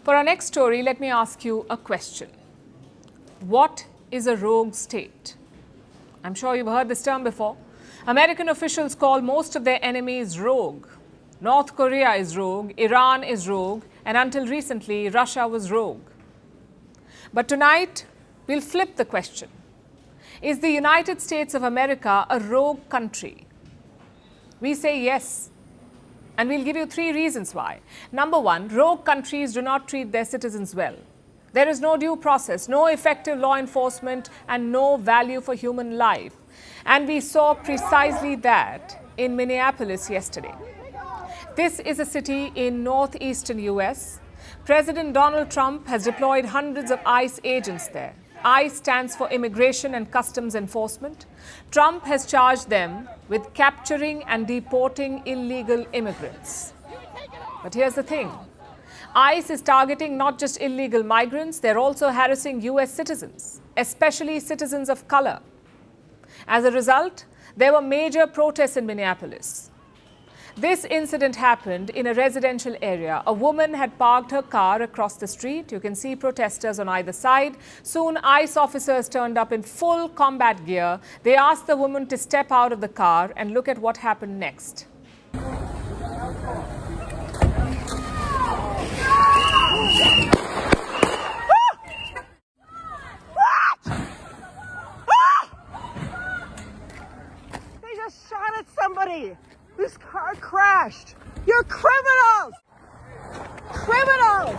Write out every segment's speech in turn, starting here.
For our next story, let me ask you a question. What is a rogue state? I'm sure you've heard this term before. American officials call most of their enemies rogue. North Korea is rogue, Iran is rogue, and until recently, Russia was rogue. But tonight, we'll flip the question. Is the United States of America a rogue country? We say yes. And we'll give you 3 reasons why. Number 1, rogue countries do not treat their citizens well. There is no due process, no effective law enforcement, and no value for human life. And we saw precisely that in Minneapolis yesterday. This is a city in northeastern US. President Donald Trump has deployed hundreds of ICE agents there. ICE stands for Immigration and Customs Enforcement. Trump has charged them with capturing and deporting illegal immigrants. But here's the thing. ICE is targeting not just illegal migrants, they're also harassing US citizens, especially citizens of color. As a result, there were major protests in Minneapolis. This incident happened in a residential area. A woman had parked her car across the street. You can see protesters on either side. Soon, ICE officers turned up in full combat gear. They asked the woman to step out of the car, and look at what happened next. They just shot at somebody. This car crashed. You're criminals! Criminals!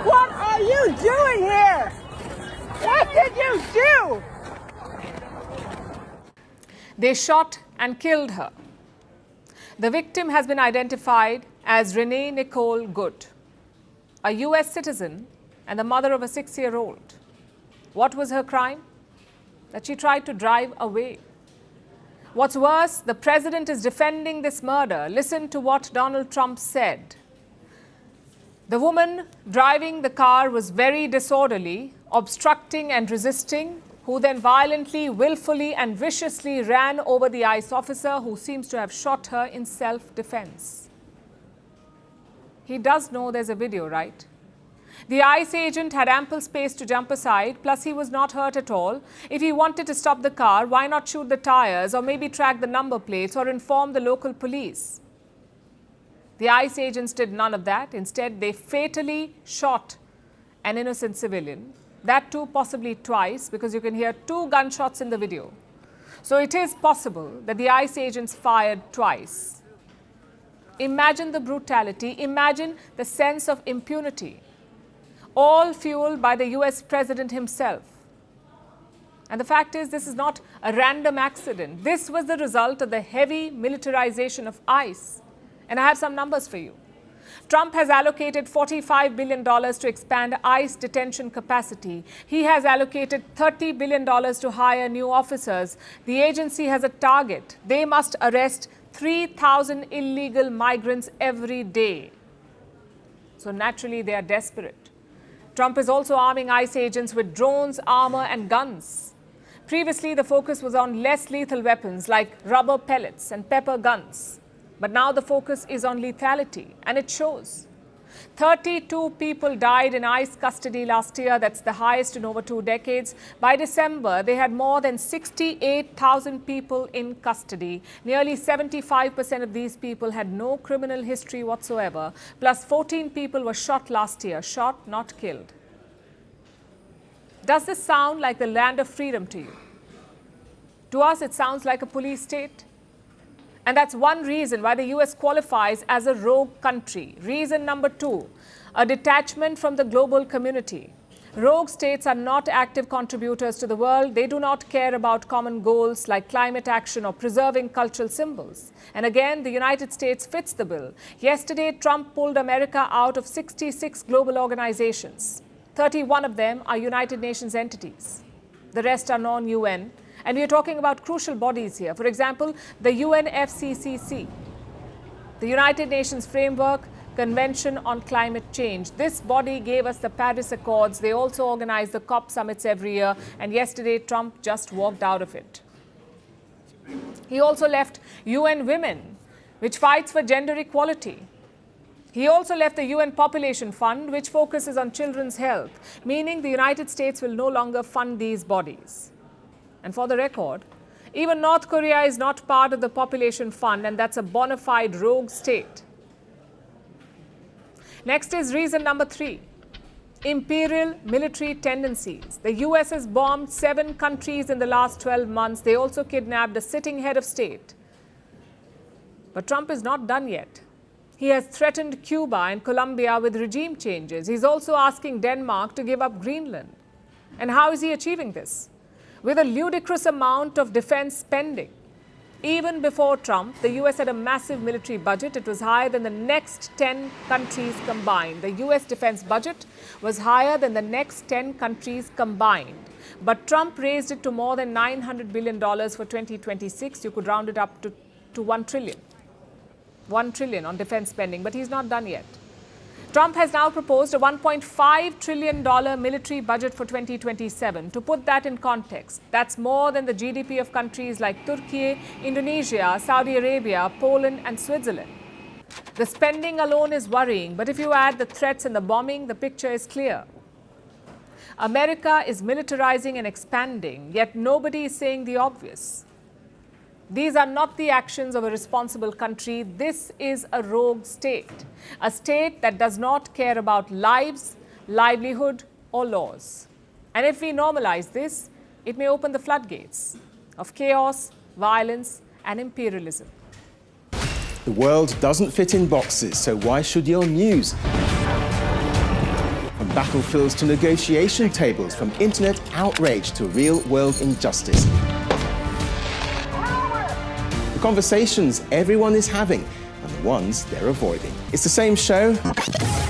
What are you doing here? What did you do? They shot and killed her. The victim has been identified as Renee Nicole Good, a US citizen and the mother of a 6-year-old. What was her crime? That she tried to drive away. What's worse, the president is defending this murder. Listen to what Donald Trump said. The woman driving the car was very disorderly, obstructing and resisting, who then violently, willfully and viciously ran over the ICE officer who seems to have shot her in self-defense. He does know there's a video, right? The ICE agent had ample space to jump aside, plus he was not hurt at all. If he wanted to stop the car, why not shoot the tires or maybe track the number plates or inform the local police? The ICE agents did none of that. Instead, they fatally shot an innocent civilian. That too possibly twice, because you can hear 2 gunshots in the video. So it is possible that the ICE agents fired twice. Imagine the brutality. Imagine the sense of impunity. All fueled by the US president himself. And the fact is, this is not a random accident. This was the result of the heavy militarization of ICE. And I have some numbers for you. Trump has allocated $45 billion to expand ICE detention capacity. He has allocated $30 billion to hire new officers. The agency has a target. They must arrest 3,000 illegal migrants every day. So naturally, they are desperate. Trump is also arming ICE agents with drones, armor, and guns. Previously, the focus was on less lethal weapons like rubber pellets and pepper guns. But now the focus is on lethality, and it shows. 32 people died in ICE custody last year. That's the highest in over 2 decades. By December, they had more than 68,000 people in custody. Nearly 75% of these people had no criminal history whatsoever. Plus 14 people were shot last year. Shot, not killed. Does this sound like the land of freedom to you? To us, it sounds like a police state. And that's one reason why the US qualifies as a rogue country. Reason number 2, a detachment from the global community. Rogue states are not active contributors to the world. They do not care about common goals like climate action or preserving cultural symbols. And again, the United States fits the bill. Yesterday, Trump pulled America out of 66 global organizations. 31 of them are United Nations entities. The rest are non-UN. And we are talking about crucial bodies here. For example, the UNFCCC, the United Nations Framework Convention on Climate Change. This body gave us the Paris Accords. They also organize the COP summits every year. And yesterday, Trump just walked out of it. He also left UN Women, which fights for gender equality. He also left the UN Population Fund, which focuses on children's health, meaning the United States will no longer fund these bodies. And for the record, even North Korea is not part of the Population Fund, and that's a bona fide rogue state. Next is reason number 3. Imperial military tendencies. The US has bombed 7 countries in the last 12 months. They also kidnapped a sitting head of state. But Trump is not done yet. He has threatened Cuba and Colombia with regime changes. He's also asking Denmark to give up Greenland. And how is he achieving this? With a ludicrous amount of defense spending. Even before Trump, the US had a massive military budget. It was higher than the next 10 countries combined. The US defense budget was higher than the next 10 countries combined. But Trump raised it to more than $900 billion for 2026. You could round it up to $1 trillion. $1 trillion on defense spending, but he's not done yet. Trump has now proposed a $1.5 trillion military budget for 2027. To put that in context, that's more than the GDP of countries like Turkey, Indonesia, Saudi Arabia, Poland, and Switzerland. The spending alone is worrying, but if you add the threats and the bombing, the picture is clear. America is militarizing and expanding, yet nobody is saying the obvious. These are not the actions of a responsible country. This is a rogue state, a state that does not care about lives, livelihood, or laws. And if we normalize this, it may open the floodgates of chaos, violence, and imperialism. The world doesn't fit in boxes, so why should your news? From battlefields to negotiation tables, from internet outrage to real-world injustice. The conversations everyone is having and the ones they're avoiding. It's the same show,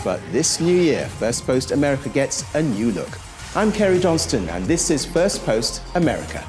but this new year, First Post America gets a new look. I'm Kerry Johnston, and this is First Post America.